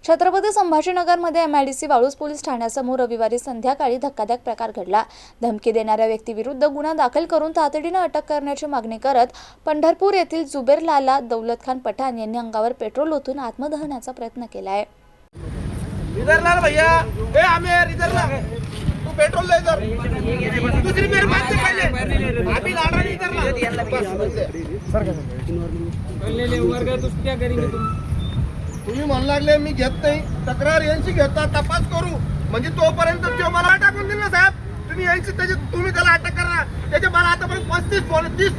Chhatrapati संभाजीनगरमध्ये MIDC Waluj police ठाण्यासमोर रविवारी संध्याकाळी धक्कादायक प्रकार घडला। धमकी देणाऱ्या व्यक्तीविरुद्ध गुन्हा दाखल करून तातडीने अटक करण्याची मागणी करत पंढरपूर येथील जुबेर लाला दौलत खान पठाण यांनी अंगावर पेट्रोल ओतून आत्मदहनाचा प्रयत्न केला आहे। इधर ला भैया, ए आमिर इधर ला, तू पेट्रोल ले इधर, दूसरी मेरे बात से पहले अभी लाड़ रही इधर ला, ले ले उमर गए तो क्या करेंगे तुम? तुम्ही म्हण लागले मी घेत नाही, तक्रार यांची घेता, तपास करू म्हणजे तोपर्यंत तो मला टाकून दिल ना साहेब, तुम्ही यांची तुम्ही त्याला अटक करा। त्याचे मला आतापर्यंत 35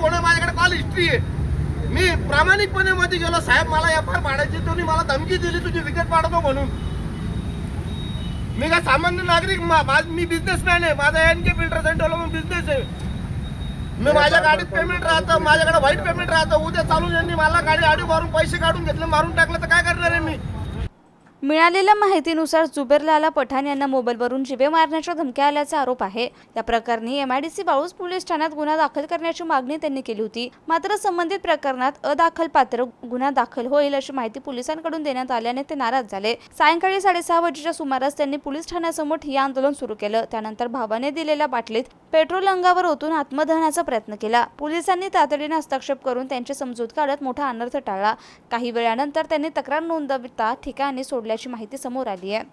फोन माझ्याकडे कॉल हिस्ट्री आहे। मी प्रामाणिकपणे मध्ये गेलो साहेब, मला FIR पाडायची, तुम्ही मला धमकी दिली तुझी विकेट पाडतो म्हणून। मी काय सामान्य नागरिक, मी बिझनेसमॅन आहे, माझा NK फिल्टर सेंटरला बिझनेस आहे। मी माझ्या गाडीत पेमेंट राहतं, माझ्याकडे व्हाईट पेमेंट राहतं। उद्या चालून यांनी मला गाडी आडी मारून पैसे काढून घेतले, मारून टाकलं तर काय करणार आहे मी? मिळालेल्या माहितीनुसार जुबेर लाला पठाण यांना मोबाईलवरून जीवे मारण्याच्या धमक्या आल्याचा आरोप आहे। या प्रकरणी MIDC वाळूज पोलीस ठाण्यात गुन्हा दाखल करण्याची मागणी त्यांनी केली होती। मात्र संबंधित प्रकरणात अदाखलपात्र गुन्हा दाखल होईल अशी माहिती पोलिसांकडून देण्यात आल्याने ते नाराज झाले। सायंकाळी 6:30 वाजेच्या सुमारास त्यांनी पोलीस ठाण्यासमोर ठिय्या आंदोलन सुरू केलं। त्यानंतर भावाने दिलेल्या बाटलीत पेट्रोल अंगावर ओतून आत्मदहनाचा प्रयत्न केला। पोलिसांनी तातडीने हस्तक्षेप करून त्यांची समजूत काढत मोठा अनर्थ टाळला। काही वेळानंतर त्यांनी तक्रार नोंदविता ठिकाणी सोडल्याची माहिती समोर आली आहे।